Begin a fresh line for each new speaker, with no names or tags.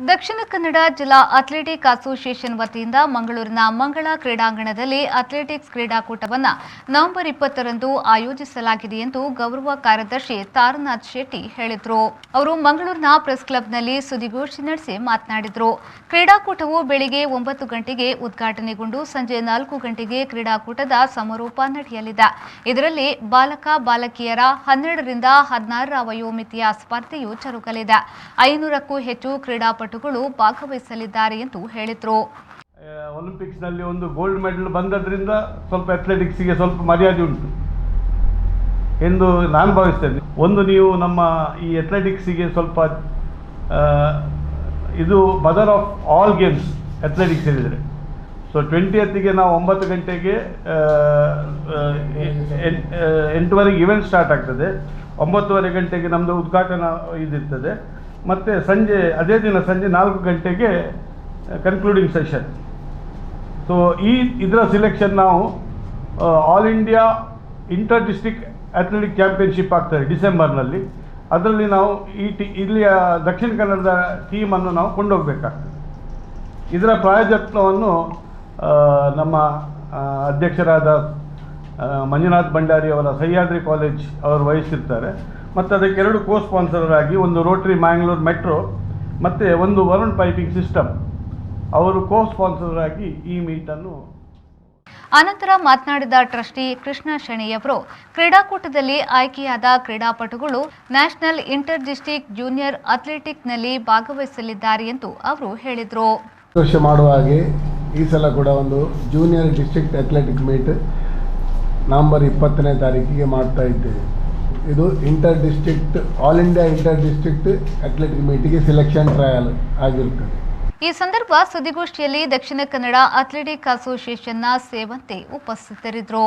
ದಕ್ಷಿಣ ಕನ್ನಡ ಜಿಲ್ಲಾ athletic association ವತಿಯಿಂದ ಮಂಗಳೂರಿನ ಮಂಗಳ ಕ್ರೀಡಾಂಗಣದಲ್ಲಿ ಅಥ್ಲೆಟಿಕ್ಸ್ ಕ್ರೀಡಾಕೂಟವನ್ನು ನವೆಂಬರ್ 20ರಂದು ಆಯೋಜಿಸಲಾಗಿದೆ ಎಂದು ಗೌರವ ಕಾರ್ಯದರ್ಶಿ ತಾರನಾಥ್ ಶೆಟ್ಟಿ ಹೇಳಿದರು. ಅವರು ಮಂಗಳೂರಿನ ಪ್ರೆಸ್ ಕ್ಲಬ್ನಲ್ಲಿ ಸುದ್ದಿಗೋಷ್ಠಿ ನಡೆಸಿ ಮಾತನಾಡಿದರು. ಕ್ರೀಡಾಕೂಟವು ಬೆಳಿಗ್ಗೆ 9 ಗಂಟೆಗೆ ಉದ್ಘಾಟನೆಗೊಂಡು ಸಂಜೆ 4 ಗಂಟೆಗೆ ಕ್ರೀಡಾಕೂಟದ ಸಮಾರೋಪ ನಡೆಯಲಿದೆ. ಇದರಲ್ಲಿ ಬಾಲಕ ಬಾಲಕಿಯರ 12ರಿಂದ 16ರ ವಯೋಮಿತಿಯ ಸ್ಪರ್ಧೆಯು ಜರುಗಲಿದೆ. 500ಕ್ಕೂ ಹೆಚ್ಚು ಕ್ರೀಡಾಪಟುಗಳು ಭಾಗವಹಿಸಲಿದ್ದಾರೆ ಎಂದು ಹೇಳಿದರು.
ಒಲಿಂಪಿಕ್ಸ್ ನಲ್ಲಿ ಒಂದು ಗೋಲ್ಡ್ ಮೆಡಲ್ ಬಂದದ್ರಿಂದ ಸ್ವಲ್ಪ ಅಥ್ಲೆಟಿಕ್ಸ್ಗೆ ಸ್ವಲ್ಪ ಮರ್ಯಾದೆ ಉಂಟು ಎಂದು ನಾನು ಭಾವಿಸ್ತೇನೆ. ಒಂದು ನೀವು ನಮ್ಮ ಈ ಅಥ್ಲೆಟಿಕ್ಸ್ಗೆ ಸ್ವಲ್ಪ ಇದು mother of all games athletics ಹೇಳಿದರೆ. ಸೊ 20th ನಾವು 9 ಗಂಟೆಗೆ 8:30 ಇವೆಂಟ್ ಸ್ಟಾರ್ಟ್ ಆಗ್ತದೆ. 9:30 ಗಂಟೆಗೆ ನಮ್ಮದು ಉದ್ಘಾಟನಾ ಇದಿರ್ತದೆ. ಮತ್ತು ಅದೇ ದಿನ ಸಂಜೆ 4 ಗಂಟೆಗೆ ಕನ್ಕ್ಲೂಡಿಂಗ್ ಸೆಷನ್. ಸೊ ಇದರ ಸಿಲೆಕ್ಷನ್ ನಾವು all India inter district athletic championship ಆಗ್ತದೆ ಡಿಸೆಂಬರ್ನಲ್ಲಿ. ಅದರಲ್ಲಿ ನಾವು ಇಲ್ಲಿಯ ದಕ್ಷಿಣ ಕನ್ನಡದ ಟೀಮನ್ನು ನಾವು ಕೊಂಡೋಗಬೇಕಾಗ್ತದೆ. ಇದರ ಪ್ರಾಯೋಜಕತ್ವವನ್ನು ನಮ್ಮ ಅಧ್ಯಕ್ಷರಾದ ಮಂಜುನಾಥ್ ಭಂಡಾರಿ ಅವರ ಸಹ್ಯಾದ್ರಿ ಕಾಲೇಜ್ ಅವರು ವಹಿಸಿರ್ತಾರೆ. ಮತ್ತು ಅದಕ್ಕೆ 2 ಕೋ ಸ್ಪಾನ್ಸರ್ ಆಗಿ ಒಂದು ರೋಟರಿ ಮ್ಯಾಂಗ್ಳೂರ್ ಮೆಟ್ರೋ ಮತ್ತು ಒಂದು ವರುಣ್ ಪೈಪಿಂಗ್ ಸಿಸ್ಟಮ್ ಅವರು ಕೋ ಸ್ಪಾನ್ಸರ್ ಆಗಿ ಈ ಮೀಟನ್ನು.
ಅನಂತರ ಮಾತನಾಡಿದ ಟ್ರಸ್ಟಿ ಕೃಷ್ಣ ಶೆಣಿಯವರು ಕ್ರೀಡಾಕೂಟದಲ್ಲಿ ಆಯ್ಕೆಯಾದ ಕ್ರೀಡಾಪಟುಗಳು ನ್ಯಾಷನಲ್ ಇಂಟರ್ ಡಿಸ್ಟ್ರಿಕ್ಟ್ ಜೂನಿಯರ್ ಅಥ್ಲೆಟಿಕ್ನಲ್ಲಿ ಭಾಗವಹಿಸಲಿದ್ದಾರೆ ಎಂದು ಅವರು ಹೇಳಿದರು.
ವರ್ಷ ಮಾಡುವ ಹಾಗೆ ಈ ಸಲ ಕೂಡ ಒಂದು junior district athletic meet November 20ನೇ ತಾರೀಕಿಗೆ ಮಾಡ್ತಾ ಇದ್ದೇವೆ. ಇದು inter district all India inter district athletic ಮೀಟಿಗೆ ಸೆಲೆಕ್ಷನ್ ಟ್ರಯಲ್ ಆಗಿರುತ್ತದೆ.
ಈ ಸಂದರ್ಭ ಸುದ್ದಿಗೋಷ್ಠಿಯಲ್ಲಿ ದಕ್ಷಿಣ ಕನ್ನಡ ಅಥ್ಲೆಟಿಕ್ ಅಸೋಸಿಯೇಷನ್ನ ಸೇವಂತೆ ಉಪಸ್ಥಿತರಿದ್ದರು.